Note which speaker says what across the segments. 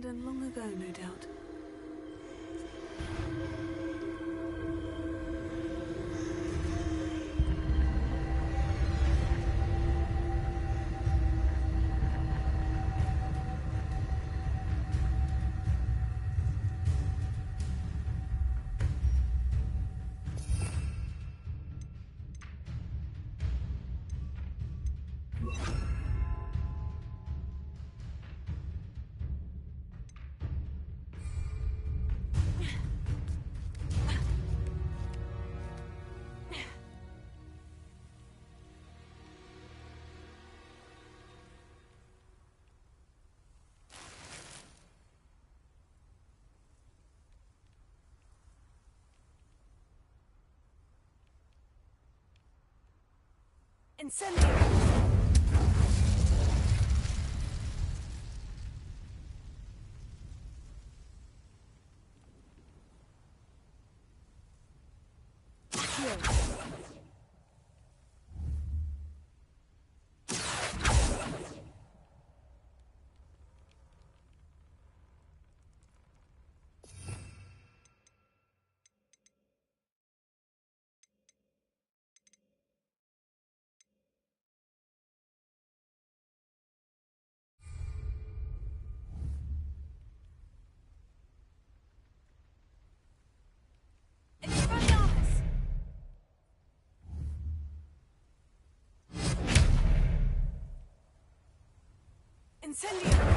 Speaker 1: London long ago, no doubt. Incendio! Incendio!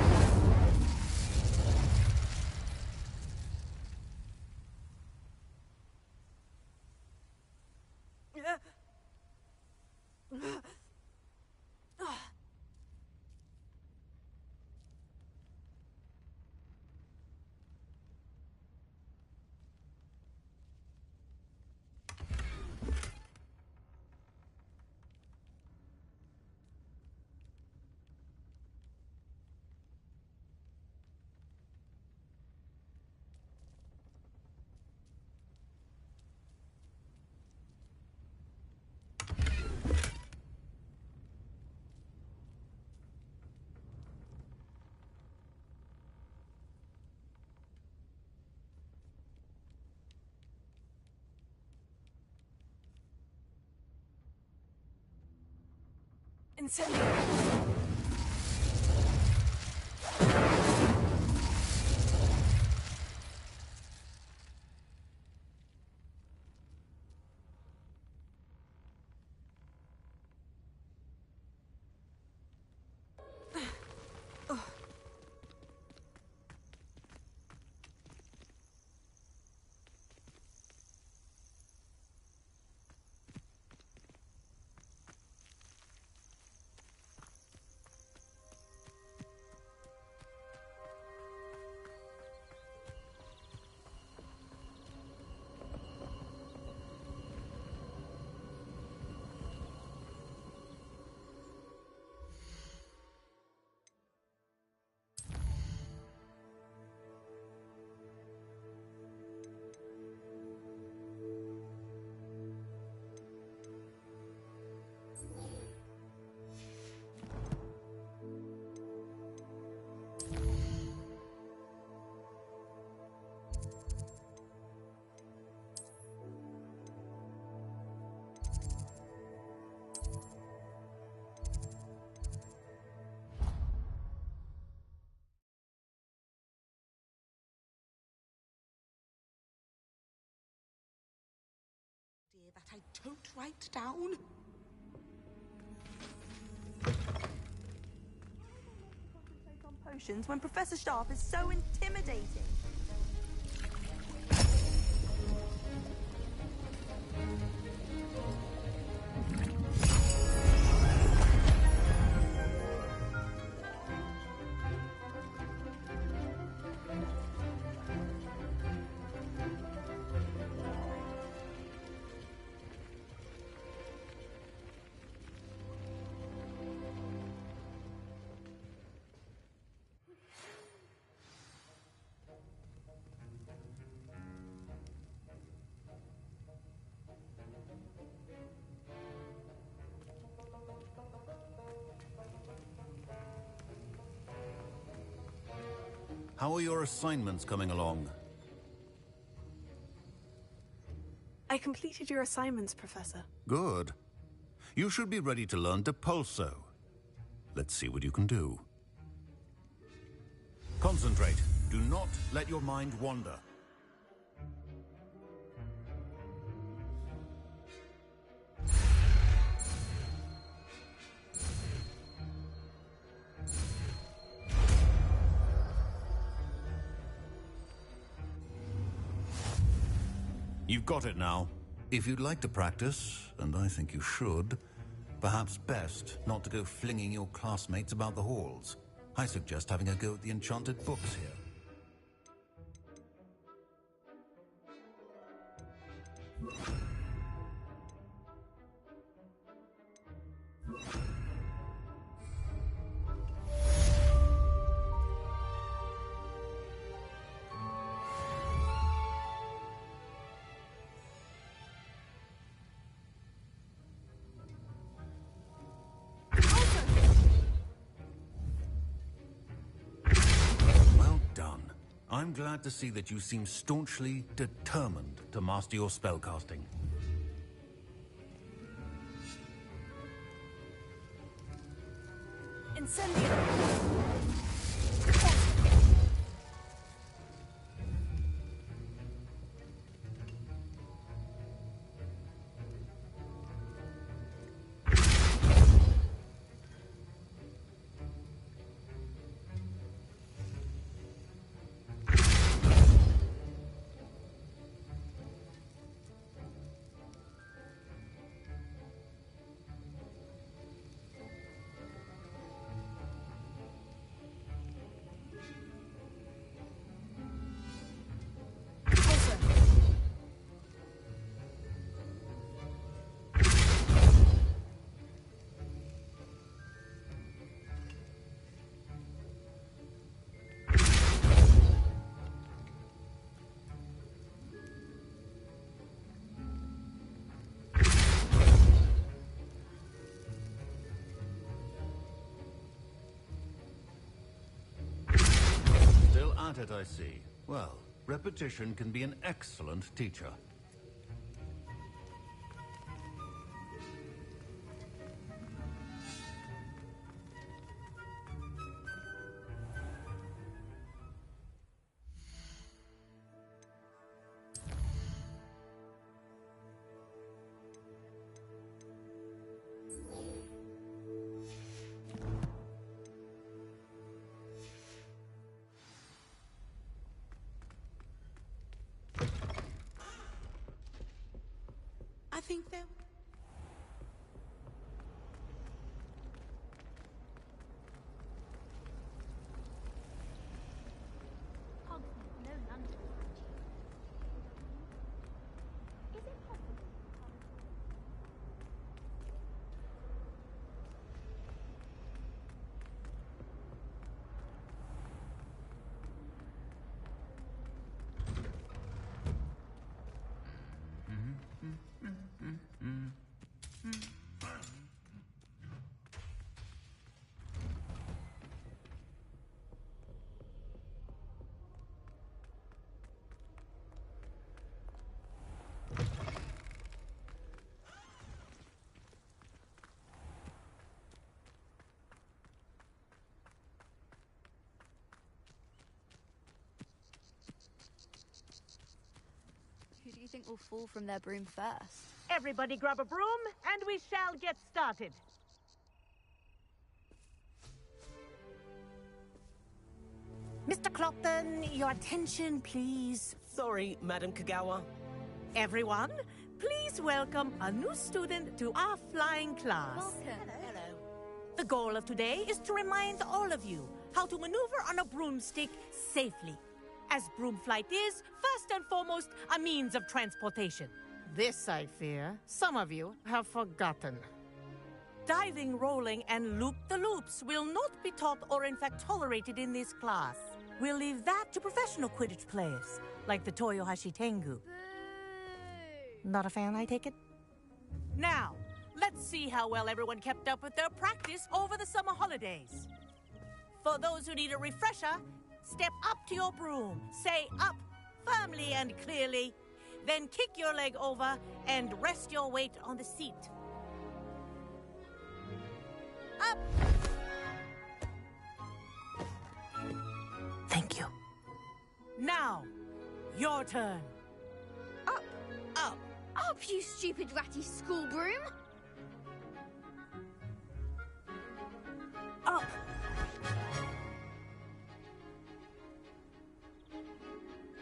Speaker 1: Incendio!
Speaker 2: That I don't write down. Concentrate on potions when Professor Sharp is so intimidating.
Speaker 3: How are your assignments coming along?
Speaker 1: I completed your assignments, Professor.
Speaker 3: Good. You should be ready to learn Depulso. Let's see what you can do. Concentrate. Do not let your mind wander. You've got it now. If you'd like to practice, and I think you should, perhaps best not to go flinging your classmates about the halls. I suggest having a go at the enchanted books here. I'm glad to see that you seem staunchly determined to master your spellcasting.
Speaker 1: Incendio!
Speaker 3: At it, I see. Well, repetition can be an excellent teacher.
Speaker 2: I think that...
Speaker 4: Who do you think will fall from their broom first?
Speaker 5: Everybody grab a broom, and we shall get started. Mr. Clopton, your attention, please.
Speaker 6: Sorry, Madam Kagawa.
Speaker 5: Everyone, please welcome a new student to our flying class.
Speaker 4: Welcome. Hello.
Speaker 5: The goal of today is to remind all of you how to maneuver on a broomstick safely, as broom flight is, first and foremost, a means of transportation. This, I fear, some of you have forgotten. Diving, rolling, and loop-the-loops will not be taught or in fact tolerated in this class. We'll leave that to professional Quidditch players, like the Toyohashi Tengu. Not a fan, I take it? Now, let's see how well everyone kept up with their practice over the summer holidays. For those who need a refresher, step up to your broom. Say up firmly and clearly. Then kick your leg over and rest your weight on the seat. Up! Thank you. Now, your turn.
Speaker 4: Up!
Speaker 5: Up!
Speaker 4: Up, you stupid ratty school broom!
Speaker 1: Up!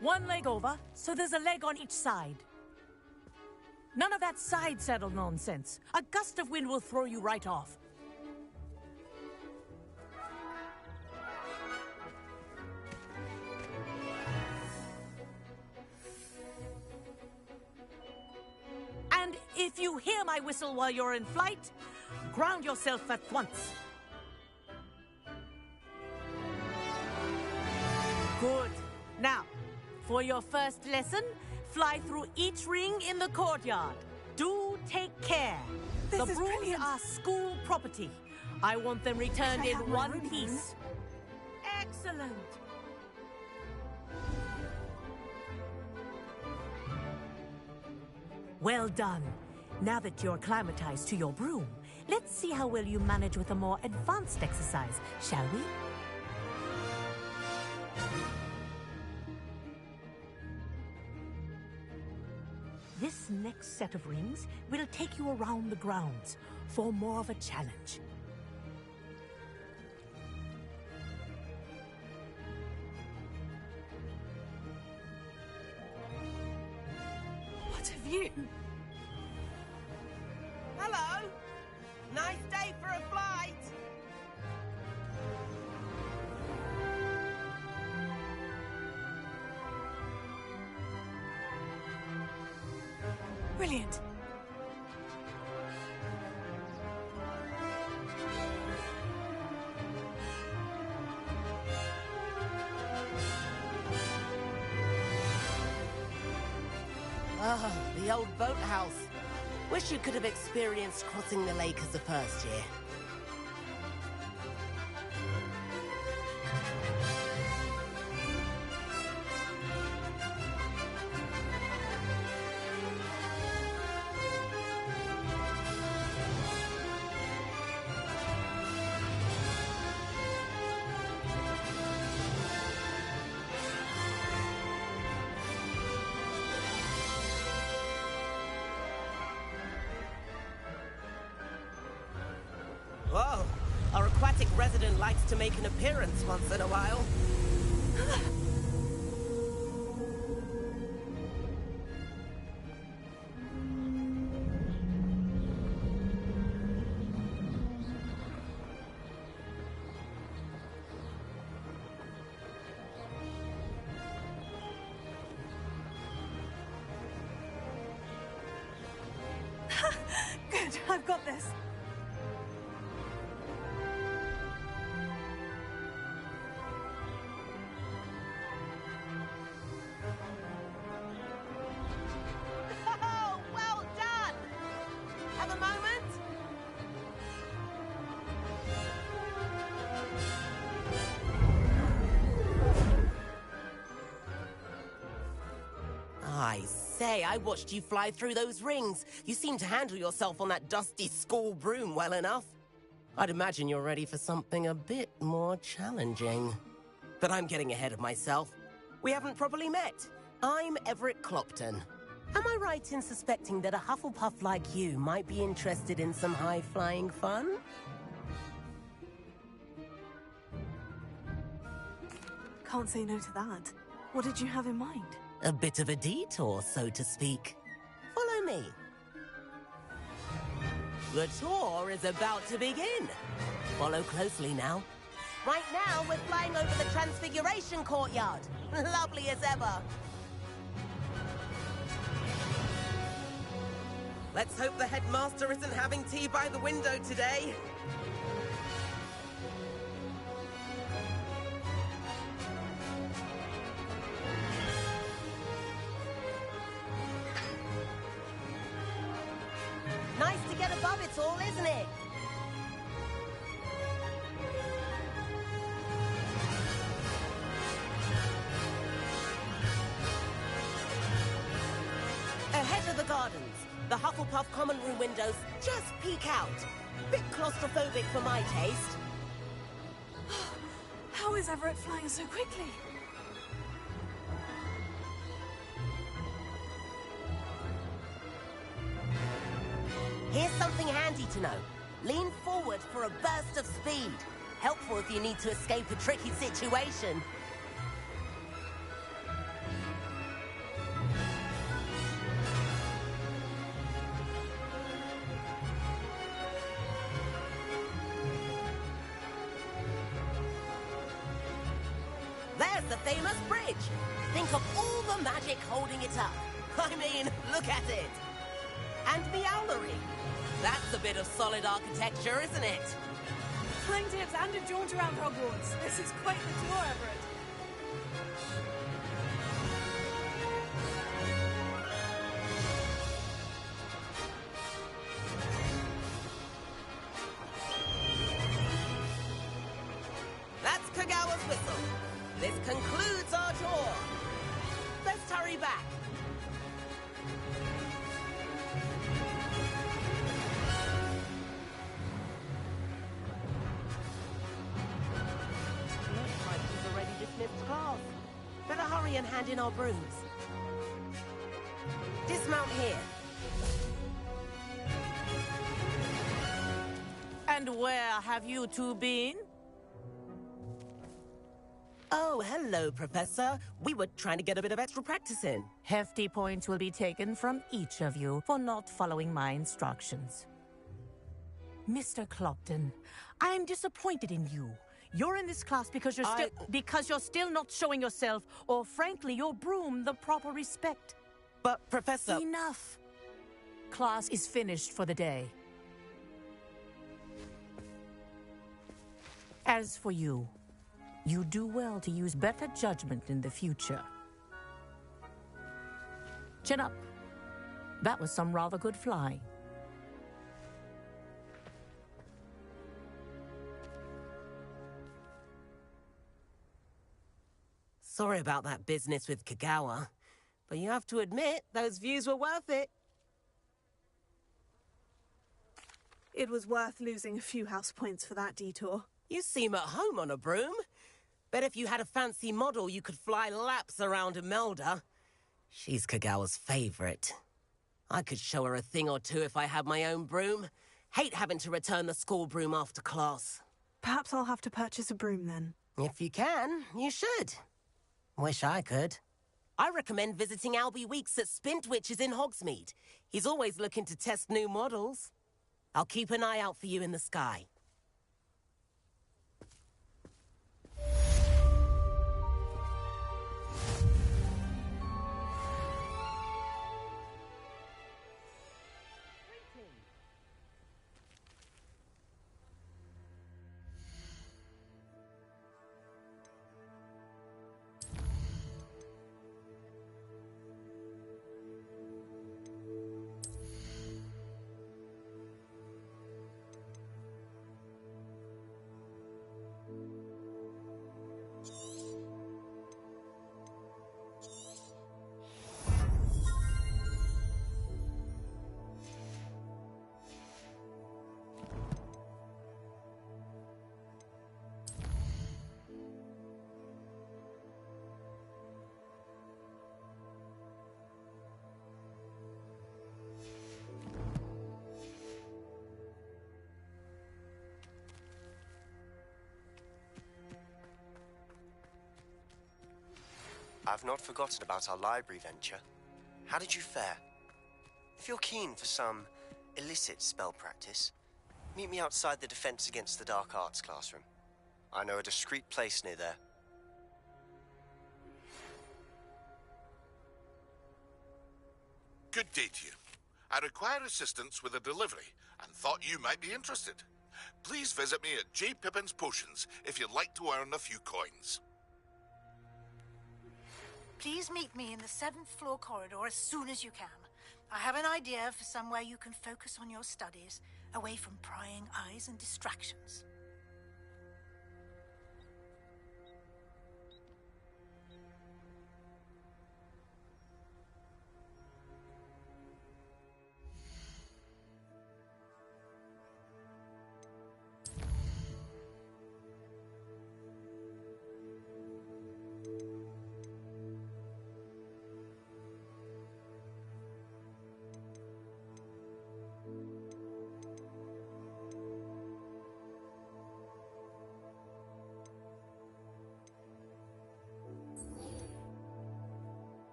Speaker 5: One leg over, so there's a leg on each side. None of that side saddle nonsense. A gust of wind will throw you right off. And if you hear my whistle while you're in flight, ground yourself at once. Good. Now, for your first lesson, fly through each ring in the courtyard. Do take care.
Speaker 1: This
Speaker 5: the
Speaker 1: is
Speaker 5: brooms
Speaker 1: brilliant.
Speaker 5: are school property. I want them returned
Speaker 1: Wish I
Speaker 5: in
Speaker 1: had my
Speaker 5: one
Speaker 1: room
Speaker 5: piece. Excellent. Well done. Now that you're acclimatized to your broom, let's see how well you manage with a more advanced exercise, shall we? This next set of rings will take you around the grounds for more of a challenge.
Speaker 1: What have you?
Speaker 6: Hello. Nice day for a flight.
Speaker 1: Brilliant.
Speaker 6: Ah, the old boathouse. Wish you could have experienced crossing the lake as a first year. Whoa, our aquatic resident likes to make an appearance once in a while.
Speaker 1: Good, I've got this.
Speaker 6: Oh, well done! Have a moment? I say, I watched you fly through those rings. You seem to handle yourself on that dusty school broom well enough. I'd imagine you're ready for something a bit more challenging. But I'm getting ahead of myself. We haven't properly met. I'm Everett Clopton. Am I right in suspecting that a Hufflepuff like you might be interested in some high-flying fun?
Speaker 1: Can't say no to that. What did you have in mind?
Speaker 6: A bit of a detour, so to speak. Follow me. The tour is about to begin. Follow closely now. Right now, we're flying over the Transfiguration Courtyard. Lovely as ever. Let's hope the headmaster isn't having tea by the window today. Nice to get above it all, isn't it? gardens. The Hufflepuff common room windows just peek out. Bit claustrophobic for my taste.
Speaker 1: How is Everett flying so quickly?
Speaker 6: Here's something handy to know. Lean forward for a burst of speed. Helpful if you need to escape a tricky situation. There's the famous bridge. Think of all the magic holding it up. I mean, look at it. And the owlery. That's a bit of solid architecture, isn't it?
Speaker 1: Flying tips and a jaunt around Hogwarts. This is quite the tour, Everett.
Speaker 6: That's Kagawa's whistle. This concludes our tour. Let's hurry back. Looks like he's already dismissed class. Better hurry and hand in our brooms. Dismount here.
Speaker 5: And where have you two been?
Speaker 6: Oh, hello, Professor. We were trying to get a bit of extra practice in.
Speaker 5: Hefty points will be taken from each of you for not following my instructions. Mr. Clopton, I'm disappointed in you. You're in this class because you're still not showing yourself, or frankly, your broom, the proper respect.
Speaker 6: But, Professor...
Speaker 5: Enough. Class is finished for the day. As for you, you do well to use better judgment in the future. Chin up. That was some rather good flying.
Speaker 6: Sorry about that business with Kagawa, but you have to admit, those views were worth it.
Speaker 1: It was worth losing a few house points for that detour.
Speaker 6: You seem at home on a broom. Bet if you had a fancy model, you could fly laps around Imelda. She's Kagawa's favorite. I could show her a thing or two if I had my own broom. Hate having to return the school broom after class.
Speaker 1: Perhaps I'll have to purchase a broom then.
Speaker 6: If you can, you should. Wish I could. I recommend visiting Albie Weeks at Spintwitches in Hogsmeade. He's always looking to test new models. I'll keep an eye out for you in the sky.
Speaker 7: I've not forgotten about our library venture. How did you fare? If you're keen for some illicit spell practice, meet me outside the Defense Against the Dark Arts classroom. I know a discreet place near there.
Speaker 8: Good day to you. I require assistance with a delivery and thought you might be interested. Please visit me at J. Pippin's Potions if you'd like to earn a few coins.
Speaker 9: Please meet me in the 7th floor corridor as soon as you can. I have an idea for somewhere you can focus on your studies, away from prying eyes and distractions.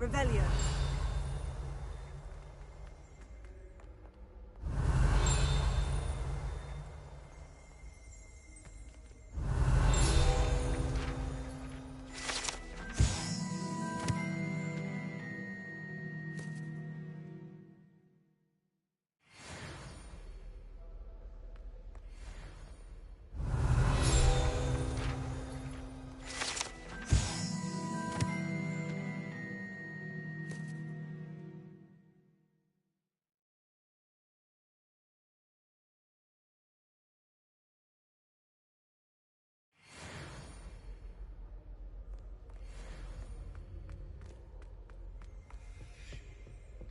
Speaker 2: Revelio.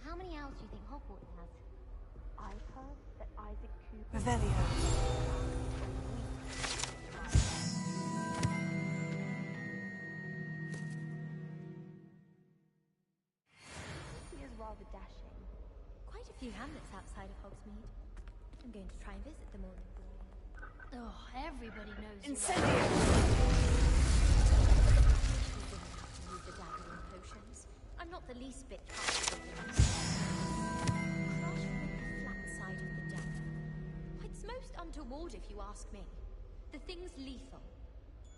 Speaker 10: How many owls do you think Hogwarts has?
Speaker 2: I've heard that Isaac Cooper... Revelio.
Speaker 10: He is rather dashing. Quite a few hamlets outside of Hogsmeade. I'm going to try and visit them all. Oh, everybody knows
Speaker 1: Incendio!
Speaker 10: you didn't have to use the dagger and potions. I'm not the least bit comfortable with it. Crush with the flat side of the dagger. It's most untoward if you ask me. The thing's lethal.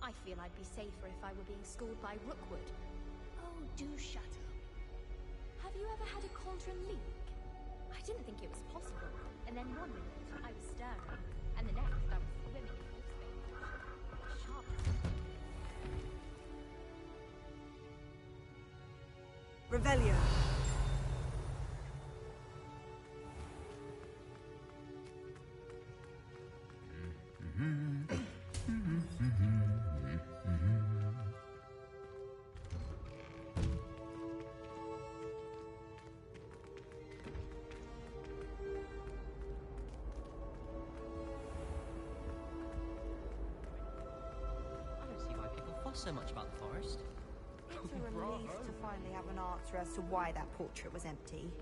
Speaker 10: I feel I'd be safer if I were being schooled by Rookwood.
Speaker 1: Oh, do shut up.
Speaker 10: Have you ever had a cauldron leak? I didn't think it was possible. And then one minute I was stirring, and the next I was swimming in horse sharp.
Speaker 2: Revelio.
Speaker 11: I don't see why people fuss so much about the forest.
Speaker 2: It's a relief to finally have an answer as to why that portrait was empty.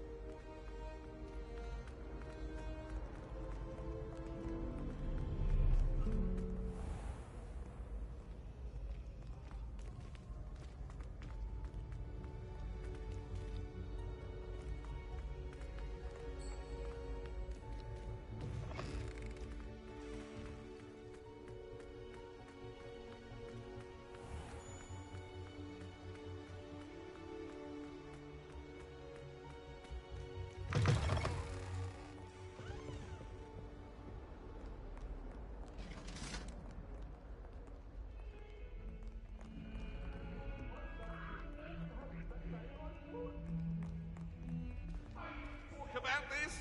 Speaker 8: Talk about this.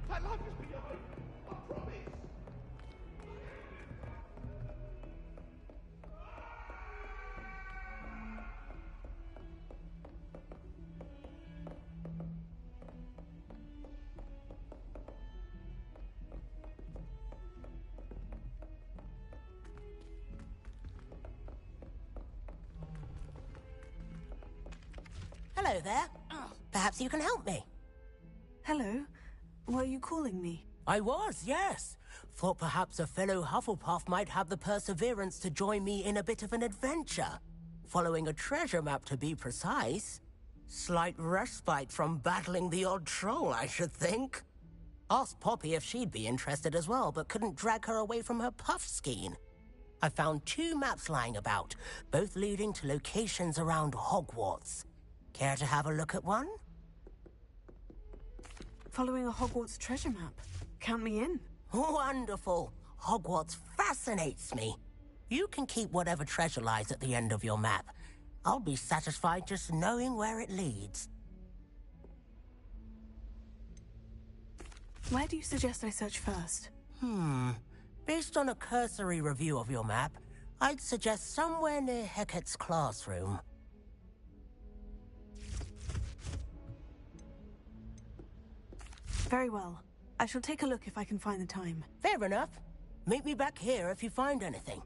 Speaker 8: My life is beyond. I promise.
Speaker 6: Hello there. Perhaps you can help me.
Speaker 2: Hello? Were you calling me?
Speaker 6: I was, yes. Thought perhaps a fellow Hufflepuff might have the perseverance to join me in a bit of an adventure. Following a treasure map, to be precise. Slight respite from battling the odd troll, I should think. Asked Poppy if she'd be interested as well, but couldn't drag her away from her puff skein. I found 2 maps lying about, both leading to locations around Hogwarts. Care to have a look at one?
Speaker 2: Following a Hogwarts treasure map. Count me in.
Speaker 6: Wonderful. Hogwarts fascinates me. You can keep whatever treasure lies at the end of your map. I'll be satisfied just knowing where it leads.
Speaker 2: Where do you suggest I search first?
Speaker 6: Based on a cursory review of your map, I'd suggest somewhere near Hecat's classroom.
Speaker 2: Very well. I shall take a look if I can find the time.
Speaker 6: Fair enough. Meet me back here if you find anything.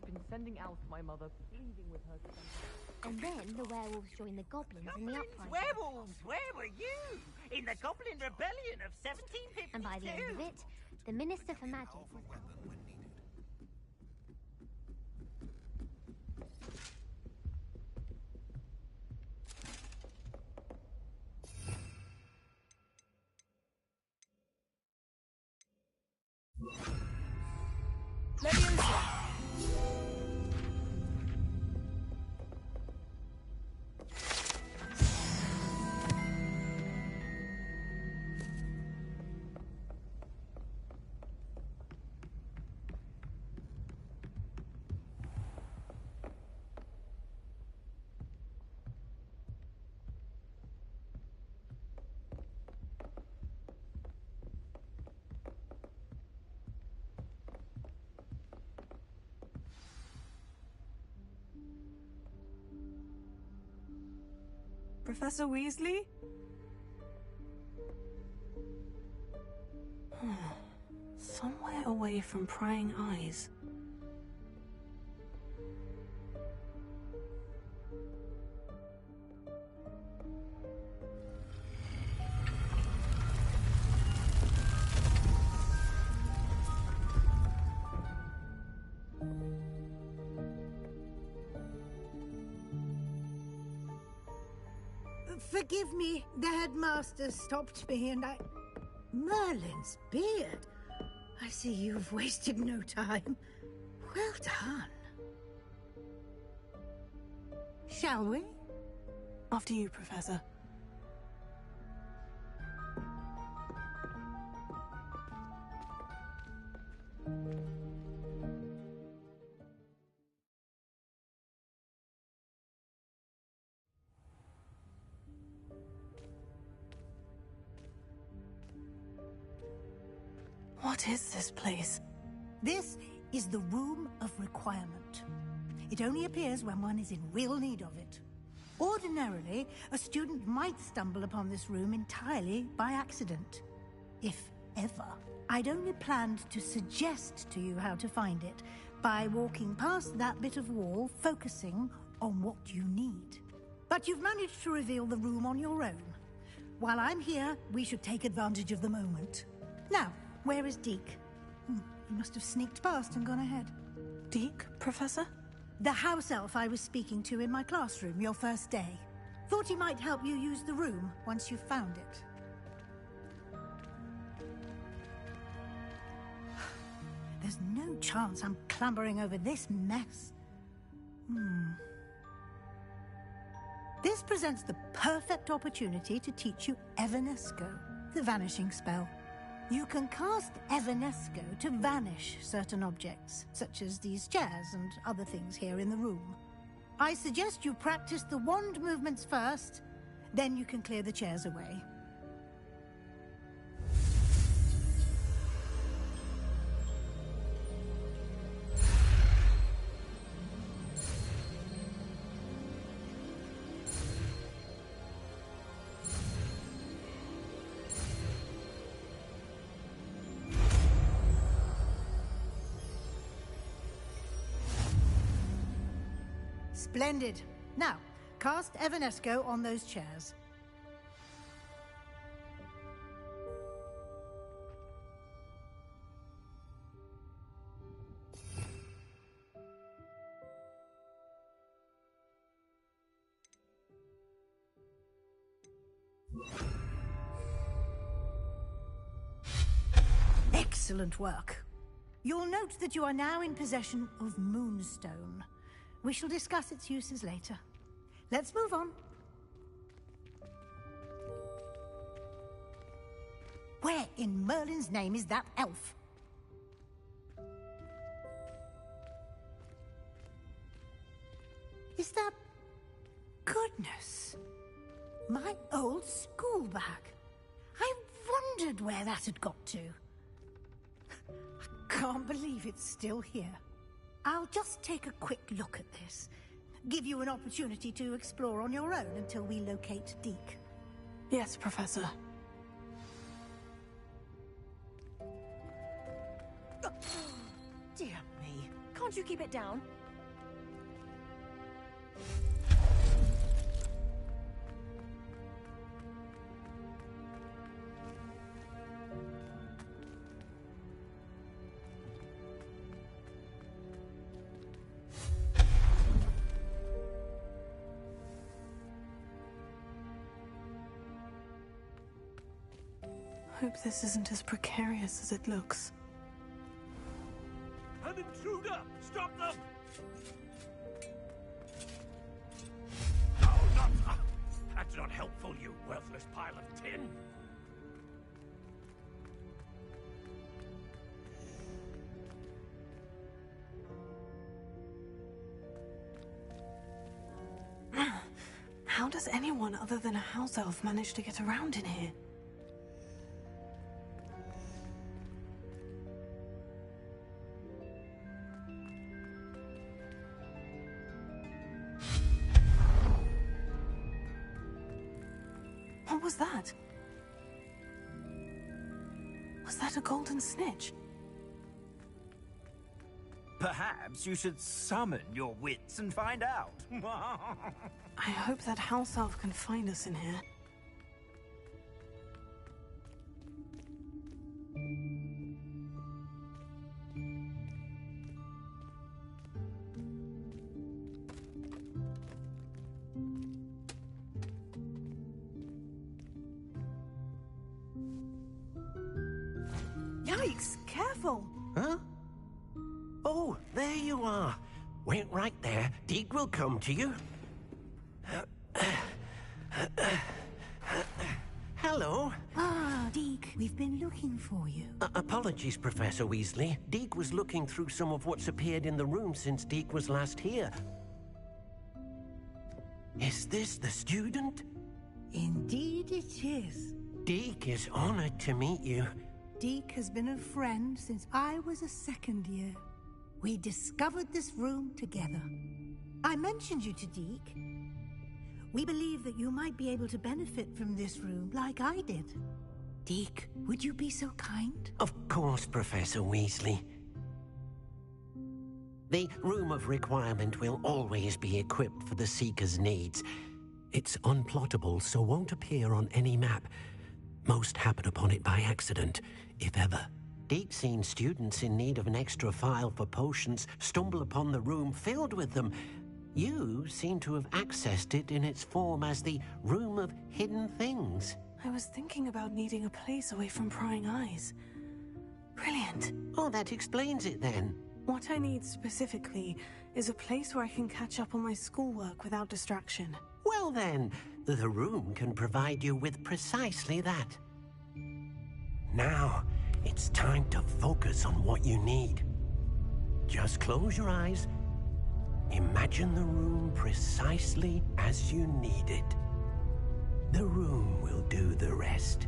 Speaker 12: I've been sending Alf my mother, pleading with her to
Speaker 10: And then the werewolves joined the goblins in the uprising.
Speaker 13: Werewolves, where were you? In the Goblin Rebellion of 1752.
Speaker 10: And by the end of it, the Minister for Magic was
Speaker 1: Professor Weasley? Somewhere away from prying eyes.
Speaker 9: Forgive me, the headmaster stopped me and I... Merlin's beard. I see you've wasted no time. Well done. Shall we?
Speaker 1: After you, Professor. What is this place?
Speaker 9: This is the Room of Requirement. It only appears when one is in real need of it. Ordinarily, a student might stumble upon this room entirely by accident. If ever. I'd only planned to suggest to you how to find it by walking past that bit of wall, focusing on what you need. But you've managed to reveal the room on your own. While I'm here, we should take advantage of the moment. Now, where is Deke? He must have sneaked past and gone ahead.
Speaker 1: Deke, Professor?
Speaker 9: The house elf I was speaking to in my classroom your first day. Thought he might help you use the room once you've found it. There's no chance I'm clambering over this mess. This presents the perfect opportunity to teach you Evanesco, the vanishing spell. You can cast Evanesco to vanish certain objects, such as these chairs and other things here in the room. I suggest you practice the wand movements first, then you can clear the chairs away. Splendid. Now, cast Evanesco on those chairs. Excellent work. You'll note that you are now in possession of Moonstone. We shall discuss its uses later. Let's move on. Where in Merlin's name is that elf? Is that... Goodness. My old school bag. I wondered where that had got to. I can't believe it's still here. I'll just take a quick look at this. Give you an opportunity to explore on your own until we locate Deke.
Speaker 1: Yes, Professor.
Speaker 9: Dear me. Can't
Speaker 1: Can't you keep it down?
Speaker 14: Hope this isn't as precarious as it looks.
Speaker 13: An intruder! Stop them! Oh, not... That's not helpful, you worthless pile of tin.
Speaker 14: How does anyone other than a house elf manage to get around in here? What was that? Was that a golden snitch?
Speaker 13: Perhaps you should summon your wits and find out.
Speaker 14: I hope that house elf can find us in here.
Speaker 1: Yikes! Careful!
Speaker 13: Huh? Oh, there you are. Wait right there. Deke will come to you. Hello.
Speaker 9: Ah, Deke, we've been looking for you.
Speaker 13: Apologies, Professor Weasley. Deke was looking through some of what's appeared in the room since Deke was last here. Is this the student?
Speaker 9: Indeed it is.
Speaker 13: Deke is honored to meet you.
Speaker 9: Deke has been a friend since I was a second year. We discovered this room together. I mentioned you to Deke. We believe that you might be able to benefit from this room like I did. Deke, would you be so kind?
Speaker 13: Of course, Professor Weasley. The Room of Requirement will always be equipped for the Seeker's needs. It's unplottable, so won't appear on any map. Most happen upon it by accident, if ever. Deke's seen students in need of an extra file for potions stumble upon the room filled with them. You seem to have accessed it in its form as the Room of Hidden Things.
Speaker 14: I was thinking about needing a place away from prying eyes. Brilliant.
Speaker 13: Oh, that explains it then.
Speaker 14: What I need specifically is a place where I can catch up on my schoolwork without distraction.
Speaker 13: Well then, the room can provide you with precisely that. Now, it's time to focus on what you need. Just close your eyes. Imagine the room precisely as you need it. The room will do the rest.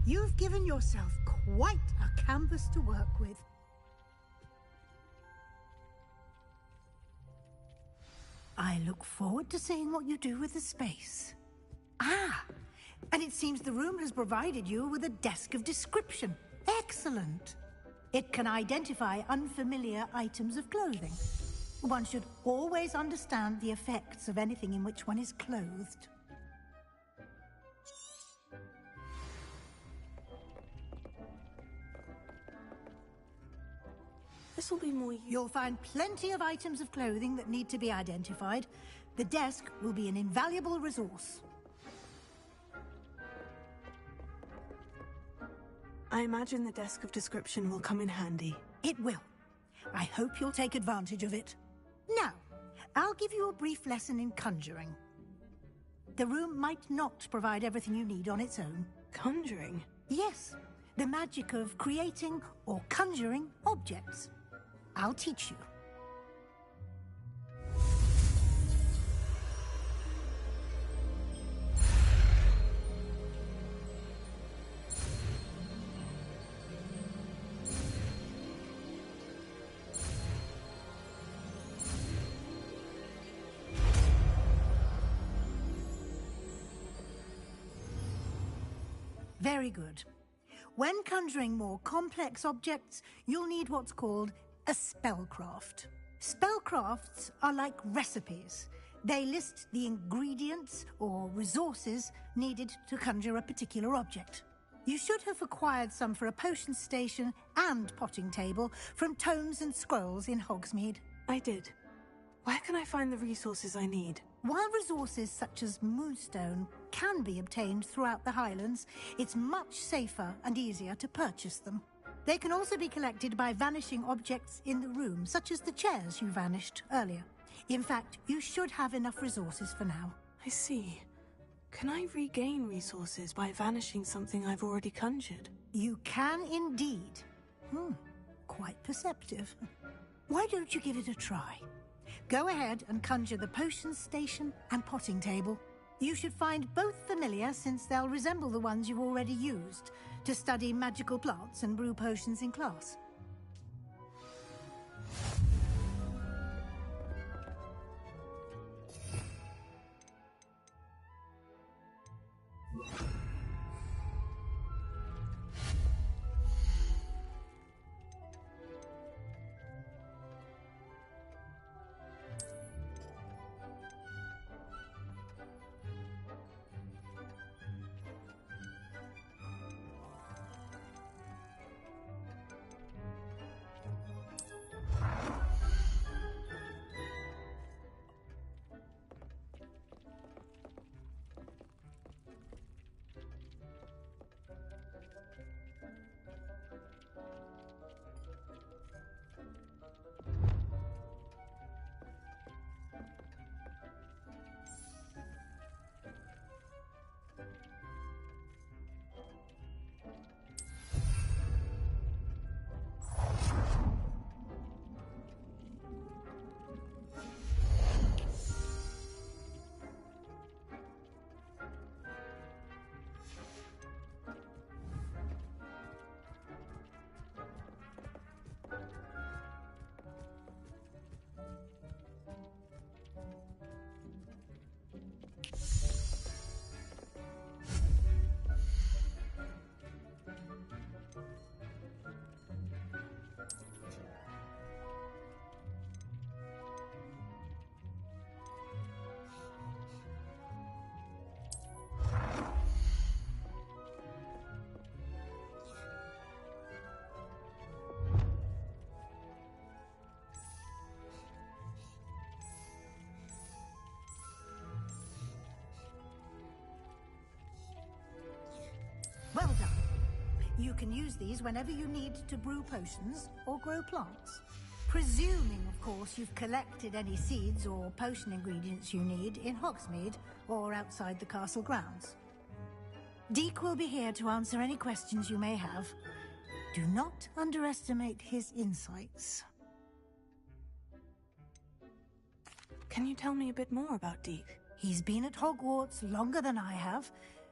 Speaker 9: You've given yourself quite a canvas to work with. I look forward to seeing what you do with the space. Ah, and it seems the room has provided you with a desk of description. Excellent. It can identify unfamiliar items of clothing. One should always understand the effects of anything in which one is clothed.
Speaker 14: This will be more...
Speaker 9: You'll find plenty of items of clothing that need to be identified. The desk will be an invaluable resource.
Speaker 14: I imagine the desk of description will come in handy.
Speaker 9: It will. I hope you'll take advantage of it. Now, I'll give you a brief lesson in conjuring. The room might not provide everything you need on its own.
Speaker 14: Conjuring?
Speaker 9: Yes, the magic of creating or conjuring objects. I'll teach you. Very good. When conjuring more complex objects, you'll need what's called a spellcraft. Spellcrafts are like recipes. They list the ingredients or resources needed to conjure a particular object. You should have acquired some for a potion station and potting table from tomes and scrolls in Hogsmeade.
Speaker 14: I did. Where can I find the resources I need?
Speaker 9: While resources such as Moonstone can be obtained throughout the Highlands, it's much safer and easier to purchase them. They can also be collected by vanishing objects in the room, such as the chairs you vanished earlier. In fact, you should have enough resources for now.
Speaker 14: I see. Can I regain resources by vanishing something I've already conjured?
Speaker 9: You can indeed. Quite perceptive. Why don't you give it a try? Go ahead and conjure the potion station and potting table. You should find both familiar, since they'll resemble the ones you've already used to study magical plants and brew potions in class. Well done. You can use these whenever you need to brew potions or grow plants. Presuming, of course, you've collected any seeds or potion ingredients you need in Hogsmeade or outside the castle grounds. Deek will be here to answer any questions you may have. Do not underestimate his insights.
Speaker 14: Can you tell me a bit more about Deek?
Speaker 9: He's been at Hogwarts longer than I have,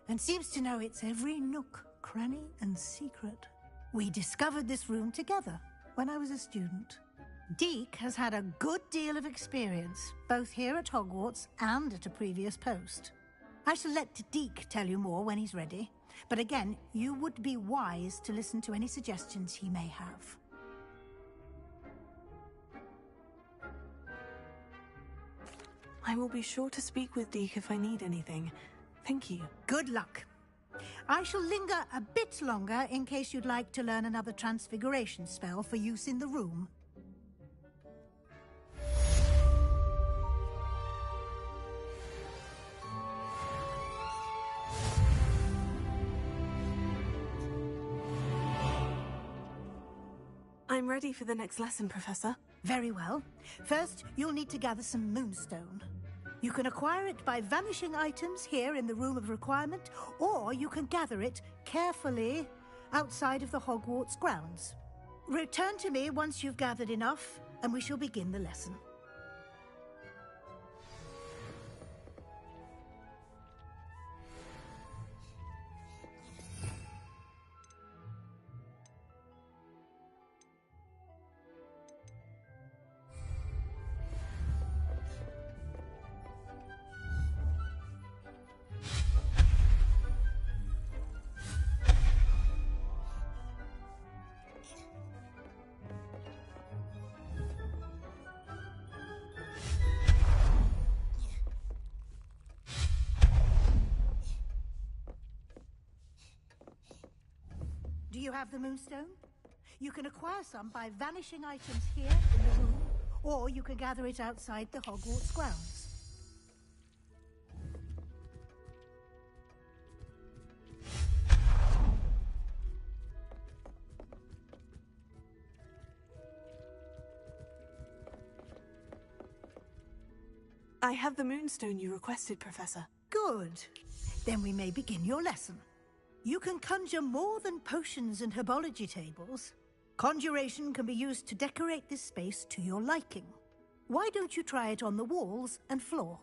Speaker 9: and seems to know its every nook, cranny, and secret. We discovered this room together when I was a student. Deek has had a good deal of experience, both here at Hogwarts and at a previous post. I shall let Deek tell you more when he's ready, but again, you would be wise to listen to any suggestions he may have.
Speaker 14: I will be sure to speak with Deek if I need anything. Thank you.
Speaker 9: Good luck. I shall linger a bit longer in case you'd like to learn another transfiguration spell for use in the room.
Speaker 14: I'm ready for the next lesson, Professor.
Speaker 9: Very well. First, you'll need to gather some Moonstone. You can acquire it by vanishing items here in the Room of Requirement, or you can gather it carefully outside of the Hogwarts grounds. Return to me once you've gathered enough, and we shall begin the lesson. Do you have the Moonstone? You can acquire some by vanishing items here in the room, or you can gather it outside the Hogwarts grounds.
Speaker 14: I have the Moonstone you requested, Professor.
Speaker 9: Good. Then we may begin your lesson. You can conjure more than potions and herbology tables. Conjuration can be used to decorate this space to your liking. Why don't you try it on the walls and floor?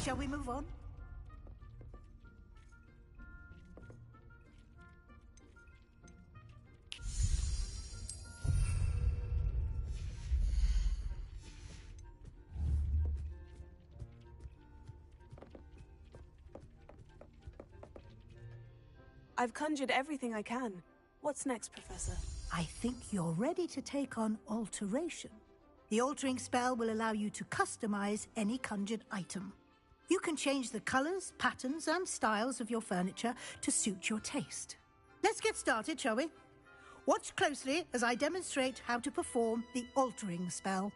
Speaker 9: Shall we move on?
Speaker 14: I've conjured everything I can. What's next, Professor?
Speaker 9: I think you're ready to take on alteration. The altering spell will allow you to customize any conjured item. You can change the colors, patterns, and styles of your furniture to suit your taste. Let's get started, shall we? Watch closely as I demonstrate how to perform the altering spell.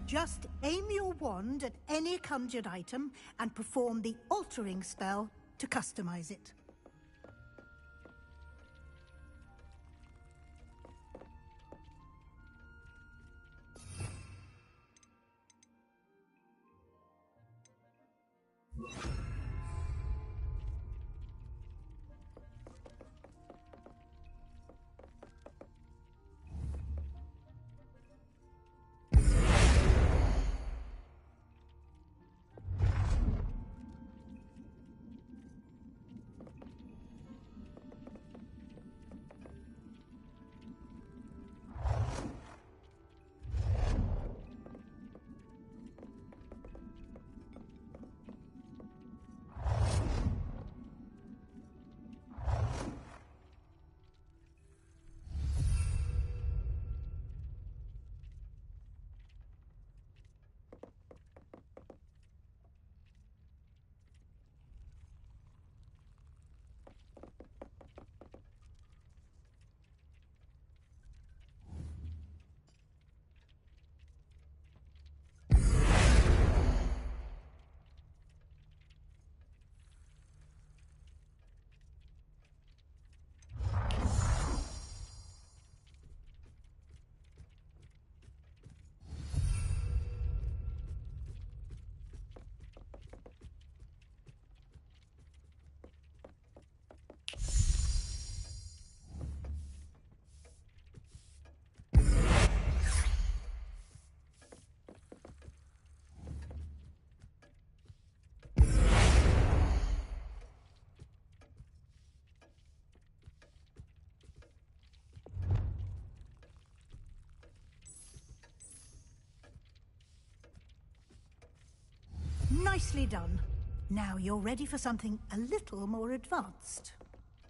Speaker 9: Just aim your wand at any conjured item and perform the altering spell to customize it. Nicely done. Now you're ready for something a little more advanced.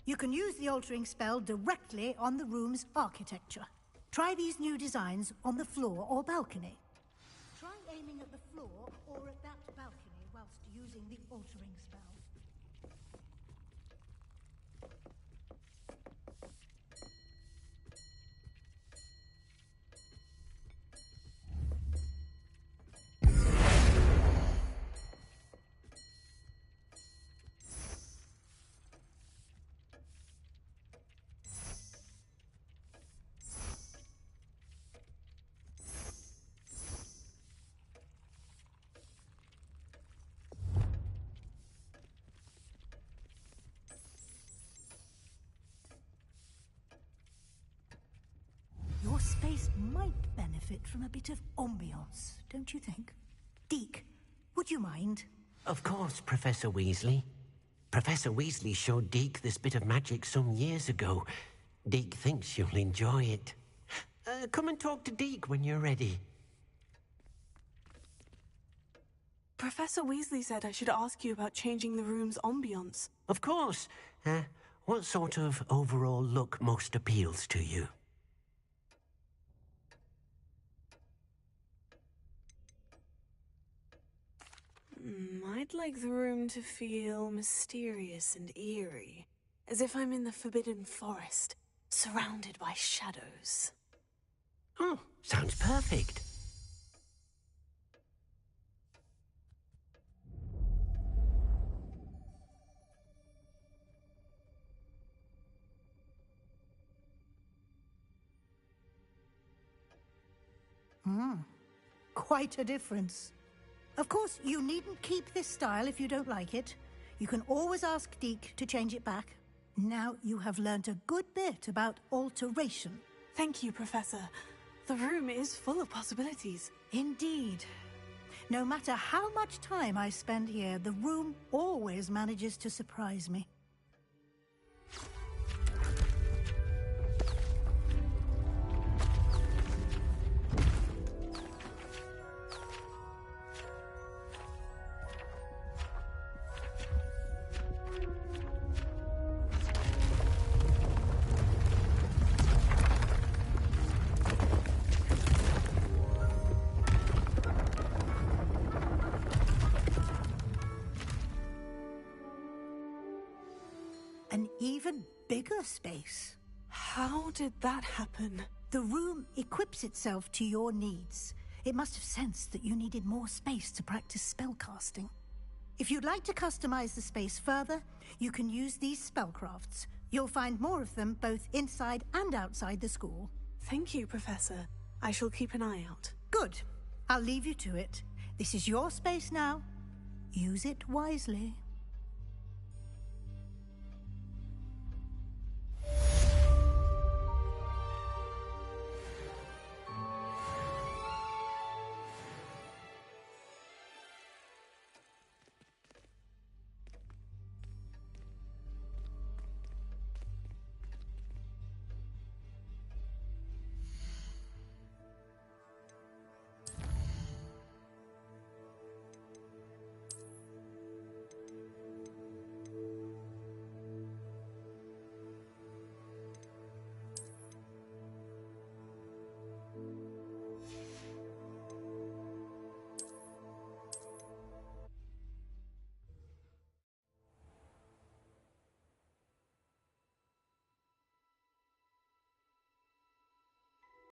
Speaker 9: You can use the altering spell directly on the room's architecture. Try these new designs on the floor or balcony. Try aiming at the floor or at that balcony whilst using the altering spell. Your space might benefit from a bit of ambiance, don't you think? Deke, would you mind?
Speaker 13: Of course, Professor Weasley. Professor Weasley showed Deke this bit of magic some years ago. Deke thinks you'll enjoy it. Come and talk to Deke when you're ready.
Speaker 14: Professor Weasley said I should ask you about changing the room's ambiance.
Speaker 13: Of course. What sort of overall look most appeals to you?
Speaker 14: I'd like the room to feel mysterious and eerie, as if I'm in the Forbidden Forest, surrounded by shadows.
Speaker 13: Oh, sounds perfect.
Speaker 9: Quite a difference. Of course, you needn't keep this style if you don't like it. You can always ask Deke to change it back. Now you have learnt a good bit about alteration.
Speaker 14: Thank you, Professor. The room is full of possibilities.
Speaker 9: Indeed. No matter how much time I spend here, the room always manages to surprise me. An even bigger space.
Speaker 14: How did that happen?
Speaker 9: The room equips itself to your needs. It must have sensed that you needed more space to practice spellcasting. If you'd like to customize the space further, you can use these spellcrafts. You'll find more of them both inside and outside the school.
Speaker 14: Thank you, Professor. I shall keep an eye out.
Speaker 9: Good. I'll leave you to it. This is your space now. Use it wisely.